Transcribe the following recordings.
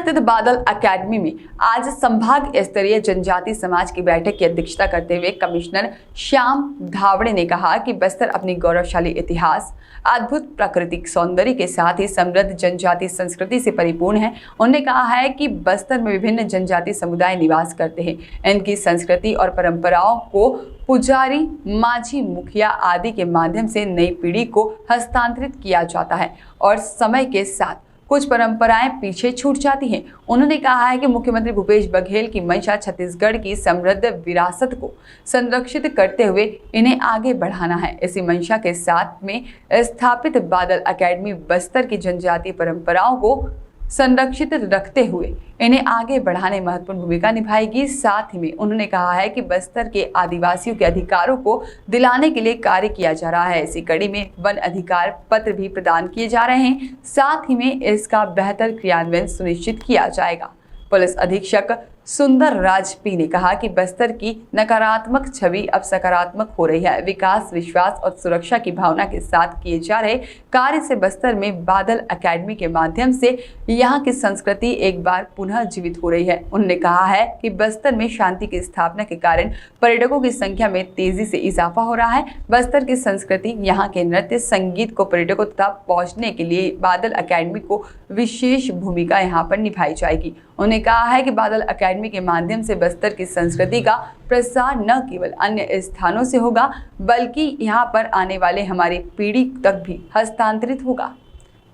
स्थित बादल अकेडमी में आज संभाग स्तरीय जनजाति समाज की बैठक की अध्यक्षता करते हुए कमिश्नर श्याम धावड़े ने कहा कि बस्तर अपनी गौरवशाली इतिहास, अद्भुत प्राकृतिक सौंदर्य के साथ ही समृद्ध जनजाति संस्कृति से परिपूर्ण है। उन्होंने कहा है कि बस्तर में विभिन्न जनजाति समुदाय निवास करते हैं। इनकी संस्कृति और परंपराओं को पुजारी, माझी, मुखिया आदि के माध्यम से नई पीढ़ी को हस्तांतरित किया जाता है और समय के साथ कुछ परंपराएं पीछे छूट जाती हैं। उन्होंने कहा है कि मुख्यमंत्री भूपेश बघेल की मंशा छत्तीसगढ़ की समृद्ध विरासत को संरक्षित करते हुए इन्हें आगे बढ़ाना है। इसी मंशा के साथ में स्थापित बादल अकेडमी बस्तर की जनजातीय परंपराओं को संरक्षित रखते हुए इन्हें आगे बढ़ाने महत्वपूर्ण भूमिका निभाएगी। साथ ही में उन्होंने कहा है कि बस्तर के आदिवासियों के अधिकारों को दिलाने के लिए कार्य किया जा रहा है। इसी कड़ी में वन अधिकार पत्र भी प्रदान किए जा रहे हैं। साथ ही में इसका बेहतर क्रियान्वयन सुनिश्चित किया जाएगा। पुलिस अधीक्षक सुंदर राज पी ने कहा कि बस्तर की नकारात्मक छवि अब सकारात्मक हो रही है। विकास, विश्वास और सुरक्षा की भावना के साथ किए जा रहे कार्य से बस्तर में बादल अकेडमी के माध्यम से यहाँ की संस्कृति एक बार पुनः जीवित हो रही है। उन्होंने कहा है कि बस्तर में शांति की स्थापना के कारण पर्यटकों की संख्या में तेजी से इजाफा हो रहा है। बस्तर की संस्कृति, यहाँ के नृत्य, संगीत को पर्यटकों तक पहुँचने के लिए बादल अकेडमी को विशेष भूमिका यहाँ पर निभाई जाएगी। उन्होंने कहा है कि बादल अकेडमी के माध्यम से बस्तर की संस्कृति का प्रसार न केवल अन्य स्थानों से होगा बल्कि यहाँ पर आने वाले हमारी पीढ़ी तक भी हस्तांतरित होगा।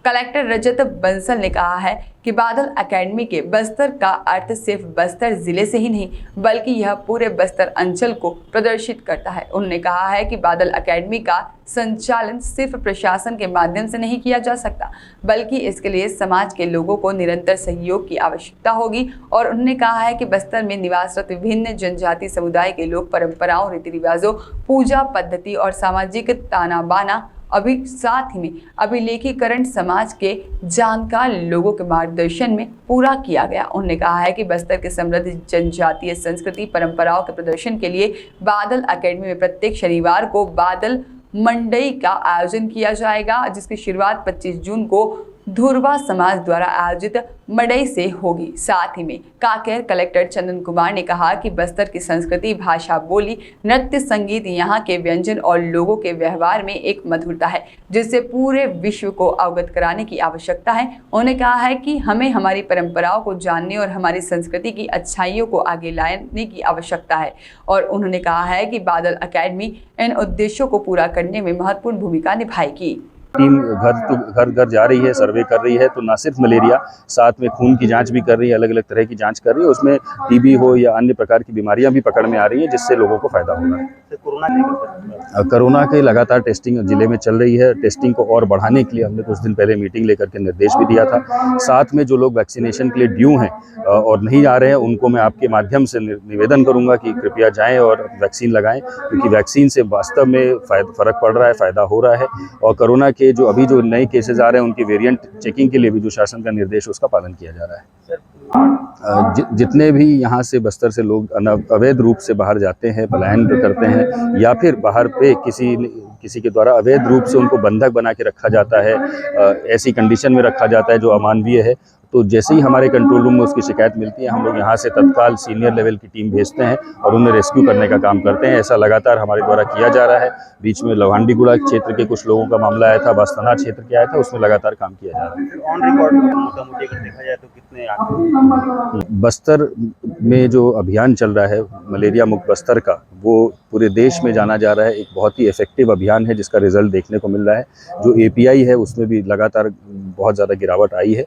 कलेक्टर रजत बंसल ने कहा है कि बादल अकेडमी के बस्तर का अर्थ सिर्फ बस्तर जिले से ही नहीं बल्कि यह पूरे बस्तर अंचल को प्रदर्शित करता है। उन्होंने कहा है कि बादल अकेडमी का संचालन सिर्फ प्रशासन के माध्यम से नहीं किया जा सकता बल्कि इसके लिए समाज के लोगों को निरंतर सहयोग की आवश्यकता होगी। और उन्होंने कहा है कि बस्तर में निवासरत विभिन्न जनजाति समुदाय के लोग परंपराओं, रीति रिवाजों, पूजा पद्धति और सामाजिक ताना बाना साथ ही में अभिलेखीकरण समाज के जानकार लोगों के मार्गदर्शन में पूरा किया गया। उन्होंने कहा है कि बस्तर के समृद्ध जनजातीय संस्कृति परंपराओं के प्रदर्शन के लिए बादल अकेडमी में प्रत्येक शनिवार को बादल मंडई का आयोजन किया जाएगा, जिसकी शुरुआत 25 जून को धुरवा समाज द्वारा आयोजित मड़ई से होगी। साथ ही में कांकेर कलेक्टर चंदन कुमार ने कहा कि बस्तर की संस्कृति, भाषा, बोली, नृत्य, संगीत, यहाँ के व्यंजन और लोगों के व्यवहार में एक मधुरता है जिससे पूरे विश्व को अवगत कराने की आवश्यकता है। उन्होंने कहा है कि हमें हमारी परंपराओं को जानने और हमारी संस्कृति की अच्छाइयों को आगे लाने की आवश्यकता है। और उन्होंने कहा है कि बादल अकेडमी इन उद्देश्यों को पूरा करने में महत्वपूर्ण भूमिका निभाएगी। टीम घर घर जा रही है, सर्वे कर रही है, तो ना सिर्फ मलेरिया, साथ में खून की जांच भी कर रही है, अलग अलग तरह की जांच कर रही है। उसमें टीबी हो या अन्य प्रकार की बीमारियां भी पकड़ में आ रही है जिससे लोगों को फायदा हो रहा है। कोरोना के लगातार टेस्टिंग जिले में चल रही है। टेस्टिंग को और बढ़ाने के लिए हमने कुछ दिन पहले मीटिंग लेकर के निर्देश भी दिया था। साथ में जो लोग वैक्सीनेशन के लिए ड्यू हैं और नहीं आ रहे हैं उनको मैं आपके माध्यम से निवेदन करूँगा कि कृपया जाएँ और वैक्सीन लगाएँ, क्योंकि वैक्सीन से वास्तव में फ़र्क पड़ रहा है, फ़ायदा हो रहा है। और कोरोना के जो अभी जो नए केसेस आ रहे हैं उनकी वेरिएंट चेकिंग के लिए भी जो शासन का निर्देश उसका पालन किया जा रहा है। जितने भी यहाँ से बस्तर से लोग अवैध रूप से बाहर जाते हैं, पलायन करते हैं या फिर बाहर पे किसी के द्वारा अवैध रूप से उनको बंधक बना के रखा जाता है, ऐसी कंडीशन में रखा जाता है जो अमानवीय है, तो जैसे ही हमारे कंट्रोल रूम में उसकी शिकायत मिलती है हम लोग यहाँ से तत्काल सीनियर लेवल की टीम भेजते हैं और उन्हें रेस्क्यू करने का काम करते हैं। ऐसा लगातार हमारे द्वारा किया जा रहा है। बीच में लवांडीगुड़ा क्षेत्र के कुछ लोगों का मामला आया था, बस्तना क्षेत्र के आया था, उसमें लगातार काम किया जा रहा है। ऑन रिकॉर्ड मोटा-मोटी अगर देखा जाए तो कितने बस्तर में जो अभियान चल रहा है मलेरिया मुक्त बस्तर का, वो पूरे देश में जाना जा रहा है। एक बहुत ही इफेक्टिव अभियान है जिसका रिजल्ट देखने को मिल रहा है। जो API है उसमें भी लगातार बहुत ज़्यादा गिरावट आई है।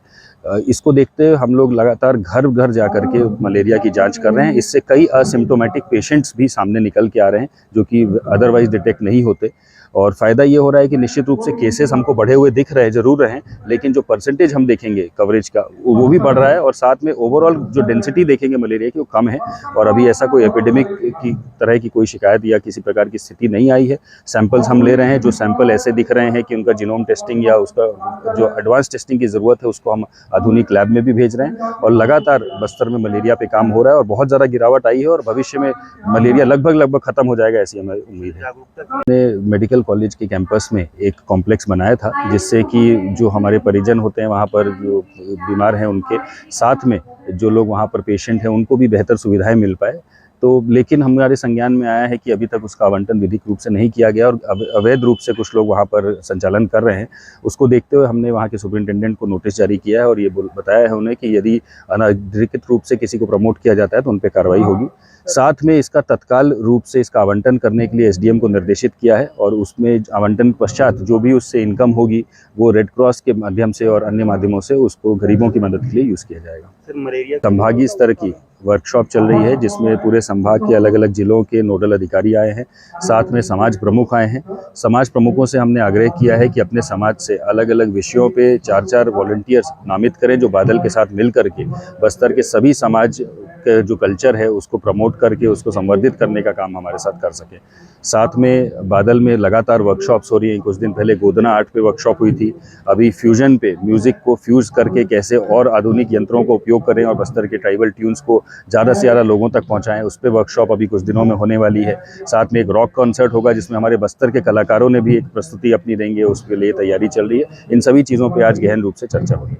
इसको देखते हुए हम लोग लगातार घर घर जा कर के मलेरिया की जांच कर रहे हैं। इससे कई असिम्प्टोमेटिक पेशेंट्स भी सामने निकल के आ रहे हैं जो कि अदरवाइज डिटेक्ट नहीं होते। और फ़ायदा ये हो रहा है कि निश्चित रूप से केसेस हमको बढ़े हुए दिख रहे जरूर रहे, लेकिन जो परसेंटेज हम देखेंगे कवरेज का वो भी बढ़ रहा है और साथ में ओवरऑल जो डेंसिटी देखेंगे मलेरिया की वो कम है। और अभी ऐसा कोई एपिडेमिक की तरह की कोई शिकायत या किसी प्रकार की स्थिति नहीं आई है। सैंपल्स हम ले रहे हैं, जो सैंपल ऐसे दिख रहे हैं कि उनका जीनोम टेस्टिंग या उसका जो एडवांस टेस्टिंग की ज़रूरत है उसको हम आधुनिक लैब में भी भेज रहे हैं। और लगातार बस्तर में मलेरिया पे काम हो रहा है और बहुत ज़्यादा गिरावट आई है और भविष्य में मलेरिया लगभग ख़त्म हो जाएगा ऐसी हमें उम्मीद है। मेडिकल मेडिकल कॉलेज के कैंपस में एक कॉम्प्लेक्स बनाया था, जिससे कि जो हमारे परिजन होते हैं वहाँ पर, जो बीमार हैं, उनके साथ में जो लोग वहाँ पर पेशेंट हैं उनको भी बेहतर सुविधाएं मिल पाए। तो लेकिन हमारे संज्ञान में आया है कि अभी तक उसका आवंटन विधिक रूप से नहीं किया गया और अवैध रूप से कुछ लोग वहाँ पर संचालन कर रहे हैं। उसको देखते हुए हमने वहाँ के सुपरिंटेंडेंट को नोटिस जारी किया है और ये बताया है उन्हें कि यदि अनाधिकृत रूप से किसी को प्रमोट किया जाता है तो उन पर कार्रवाई होगी। साथ में इसका तत्काल रूप से इसका आवंटन करने के लिए एसडीएम को निर्देशित किया है और उसमें आवंटन पश्चात जो भी उससे इनकम होगी वो रेड क्रॉस के माध्यम से और अन्य माध्यमों से उसको गरीबों की मदद के लिए यूज़ किया जाएगा। सर, मलेरिया संभागीय स्तर की वर्कशॉप चल रही है, जिसमें पूरे संभाग के अलग अलग जिलों के नोडल अधिकारी आए हैं, साथ में समाज प्रमुख आए हैं। समाज प्रमुखों से हमने आग्रह किया है कि अपने समाज से अलग अलग विषयों पे 4-4 वॉलंटियर्स नामित करें, जो बादल के साथ मिल करके बस्तर के सभी समाज का जो कल्चर है उसको प्रमोट करके उसको संवर्धित करने का काम हमारे साथ कर सकें। साथ में बादल में लगातार वर्कशॉप्स हो रही हैं। कुछ दिन पहले गोदना आर्ट पे वर्कशॉप हुई थी। अभी फ्यूजन पे म्यूज़िक को फ्यूज़ करके कैसे और आधुनिक यंत्रों को उपयोग करें और बस्तर के ट्राइबल ट्यून्स को ज़्यादा से ज़्यादा लोगों तक पहुंचाएं, उस पर वर्कशॉप अभी कुछ दिनों में होने वाली है। साथ में एक रॉक कॉन्सर्ट होगा जिसमें हमारे बस्तर के कलाकारों ने भी एक प्रस्तुति अपनी देंगे, उसके लिए तैयारी चल रही है। इन सभी चीज़ों पर आज गहन रूप से चर्चा होगी।